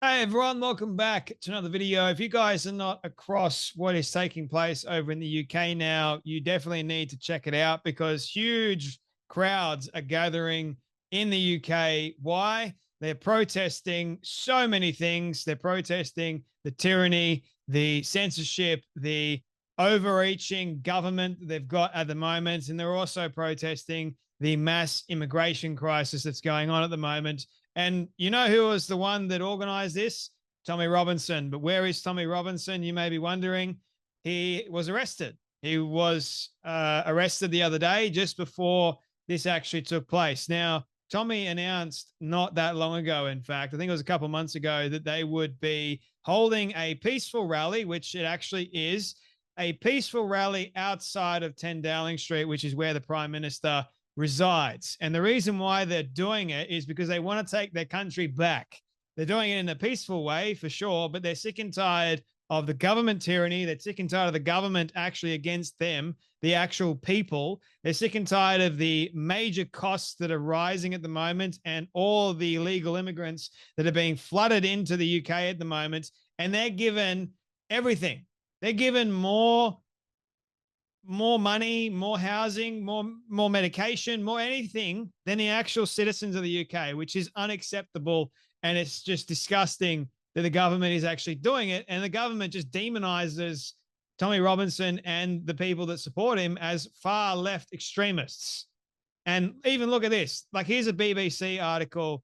Hey everyone, welcome back to another video. If you guys are not across what is taking place over in the UK now, you definitely need to check it out because huge crowds are gathering in the UK. Why? They're protesting so many things. They're protesting the tyranny, the censorship, the overreaching government that they've got at the moment. And they're also protesting the mass immigration crisis that's going on at the moment. And you know who was the one that organized this? Tommy Robinson. But where is Tommy Robinson? You may be wondering. He was arrested. He was arrested the other day, just before this actually took place. Now, Tommy announced not that long ago, in fact, I think it was a couple of months ago, that they would be holding a peaceful rally, which it actually is, a peaceful rally outside of 10 Dowling Street, which is where the Prime Minister resides. And the reason why they're doing it is because they want to take their country back. They're doing it in a peaceful way, for sure, but they're sick and tired of the government tyranny. They're sick and tired of the government actually against them, the actual people. They're sick and tired of the major costs that are rising at the moment and all the illegal immigrants that are being flooded into the UK at the moment. And they're given everything. They're given more money, more housing, more medication, more anything than the actual citizens of the UK, which is unacceptable. And it's just disgusting that the government is actually doing it. And the government just demonizes Tommy Robinson and the people that support him as far left extremists. And even look at this. Like, here's a BBC article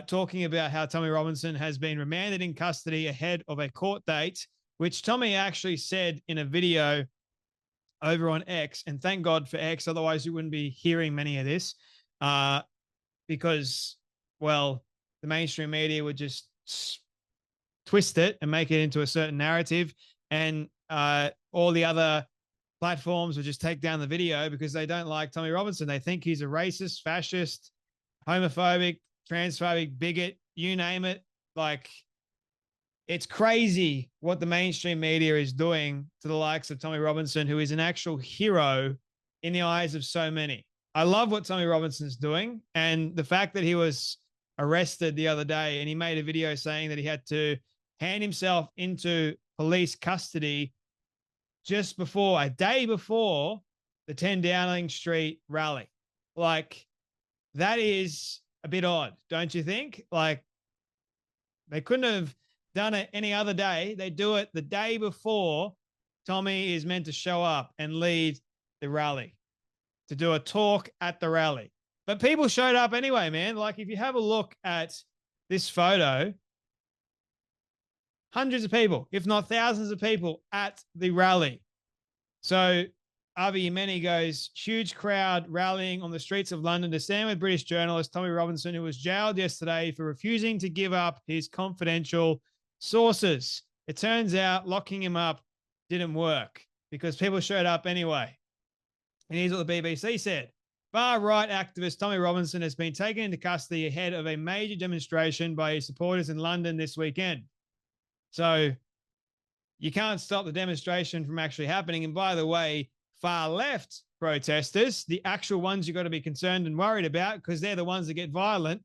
talking about how Tommy Robinson has been remanded in custody ahead of a court date, which Tommy actually said in a video over on X, and thank God for X, otherwise you wouldn't be hearing many of this, because, well, the mainstream media would just twist it and make it into a certain narrative, and all the other platforms would just take down the video because they don't like Tommy Robinson. They think he's a racist, fascist, homophobic, transphobic, bigot, you name it. Like, it's crazy what the mainstream media is doing to the likes of Tommy Robinson, who is an actual hero in the eyes of so many. I love what Tommy Robinson's doing. And the fact that he was arrested the other day and he made a video saying that he had to hand himself into police custody just before, a day before the 10 Downing Street rally. Like, that is a bit odd, don't you think? Like, they couldn't have done it any other day. They do it the day before Tommy is meant to show up and lead the rally, to do a talk at the rally. But people showed up anyway, man. Like, if you have a look at this photo, hundreds of people, if not thousands of people at the rally. So Avi Yemeni goes, huge crowd rallying on the streets of London to stand with British journalist Tommy Robinson, who was jailed yesterday for refusing to give up his confidential sources. It turns out locking him up didn't work because people showed up anyway. And here's what the BBC said. Far-right activist Tommy Robinson has been taken into custody ahead of a major demonstration by his supporters in London this weekend. So you can't stop the demonstration from actually happening. And by the way, far-left protesters, the actual ones you've got to be concerned and worried about because they're the ones that get violent,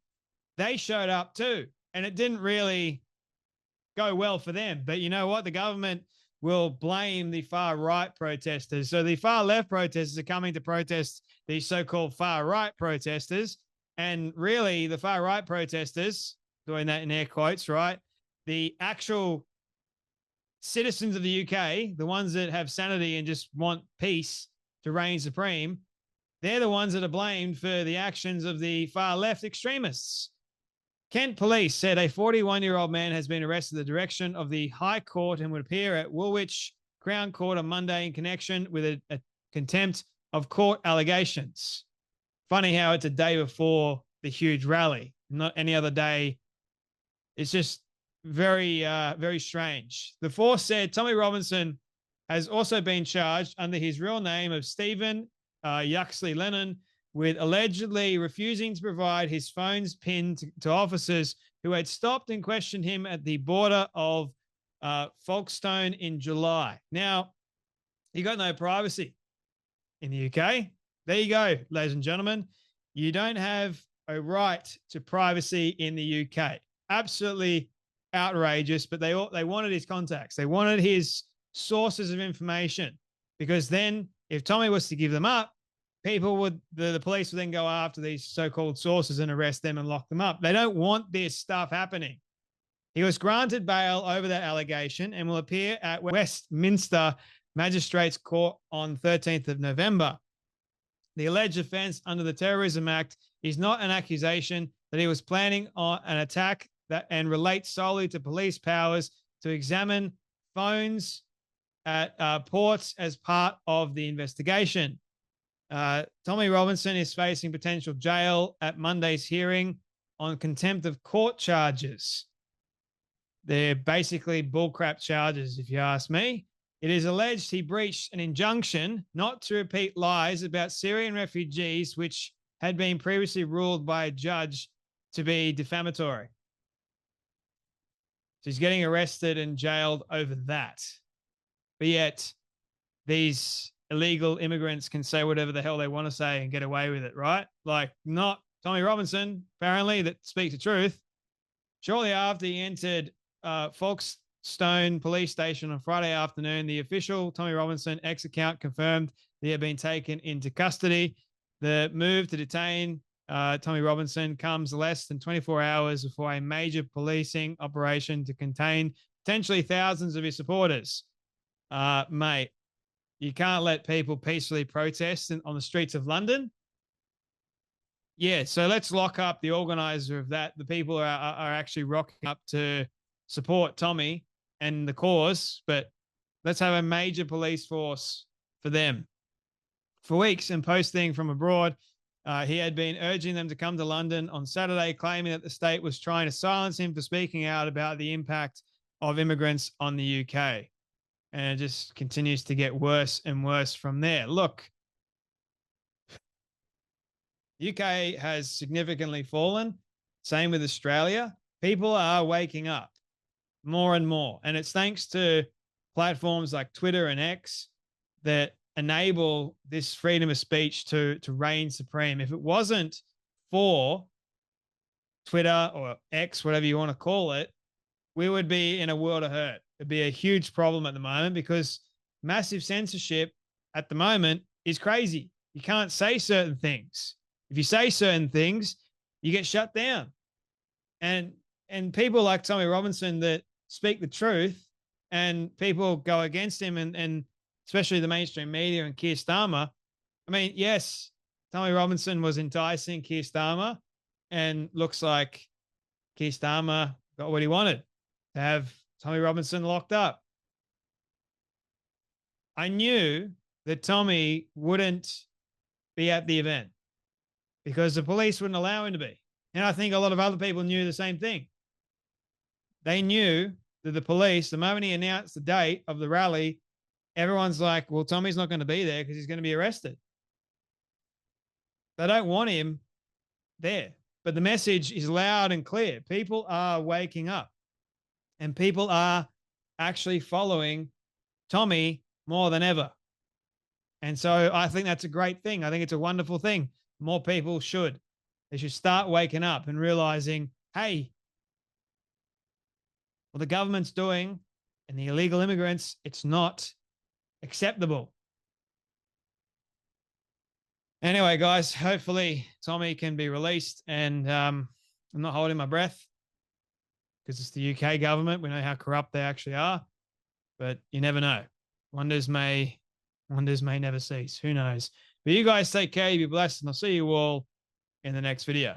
they showed up too. And it didn't really go well for them. But you know what? The government will blame the far right protesters. So the far left protesters are coming to protest these so-called far right protesters. And really the far right protesters, doing that in air quotes, right? The actual citizens of the UK, the ones that have sanity and just want peace to reign supreme, they're the ones that are blamed for the actions of the far left extremists. Kent police said a 41-year-old man has been arrested at the direction of the High Court and would appear at Woolwich Crown Court on Monday in connection with a contempt of court allegations. Funny how it's a day before the huge rally, not any other day. It's just very, very strange. The force said Tommy Robinson has also been charged under his real name of Stephen Yuxley Lennon with allegedly refusing to provide his phone's PIN to officers who had stopped and questioned him at the border of Folkestone in July. Now, you got no privacy in the UK. There you go, ladies and gentlemen. You don't have a right to privacy in the UK. Absolutely outrageous, but they wanted his contacts. They wanted his sources of information, because then if Tommy was to give them up, the police would then go after these so-called sources and arrest them and lock them up. They don't want this stuff happening. He was granted bail over that allegation and will appear at Westminster Magistrates Court on 13th of November. The alleged offence under the Terrorism Act is not an accusation that he was planning on an attack and relates solely to police powers to examine phones at ports as part of the investigation. Tommy Robinson is facing potential jail at Monday's hearing on contempt of court charges. They're basically bullcrap charges, if you ask me. It is alleged he breached an injunction not to repeat lies about Syrian refugees, which had been previously ruled by a judge to be defamatory. So he's getting arrested and jailed over that. But yet, these illegal immigrants can say whatever the hell they want to say and get away with it, right? Like, not Tommy Robinson, apparently, that speaks the truth. Shortly after he entered Folkestone police station on Friday afternoon, the official Tommy Robinson X account confirmed that he had been taken into custody. The move to detain Tommy Robinson comes less than 24 hours before a major policing operation to contain potentially thousands of his supporters. Mate, you can't let people peacefully protest on the streets of London. Yeah, so let's lock up the organizer of that. The people are actually rocking up to support Tommy and the cause, but let's have a major police force for them. For weeks, and posting from abroad, he had been urging them to come to London on Saturday, claiming that the state was trying to silence him for speaking out about the impact of immigrants on the UK. And it just continues to get worse and worse from there. Look, UK has significantly fallen. Same with Australia. People are waking up more and more. And it's thanks to platforms like Twitter and X that enable this freedom of speech to reign supreme. If it wasn't for Twitter or X, whatever you want to call it, we would be in a world of hurt. It'd be a huge problem at the moment because massive censorship at the moment is crazy. You can't say certain things. If you say certain things, you get shut down. And people like Tommy Robinson that speak the truth, and people go against him, and especially the mainstream media and Keir Starmer. I mean, yes, Tommy Robinson was enticing Keir Starmer, and looks like Keir Starmer got what he wanted, to have Tommy Robinson locked up. I knew that Tommy wouldn't be at the event because the police wouldn't allow him to be. And I think a lot of other people knew the same thing. They knew that the police, the moment he announced the date of the rally, everyone's like, well, Tommy's not going to be there because he's going to be arrested. They don't want him there. But the message is loud and clear. People are waking up, and people are actually following Tommy more than ever. And so I think that's a great thing. I think it's a wonderful thing. More people should. They should start waking up and realizing, hey, what the government's doing and the illegal immigrants, it's not acceptable. Anyway, guys, hopefully Tommy can be released, and I'm not holding my breath because it's the UK government. We know how corrupt they actually are, but you never know. Wonders may never cease. Who knows? But you guys take care. You be blessed, and I'll see you all in the next video.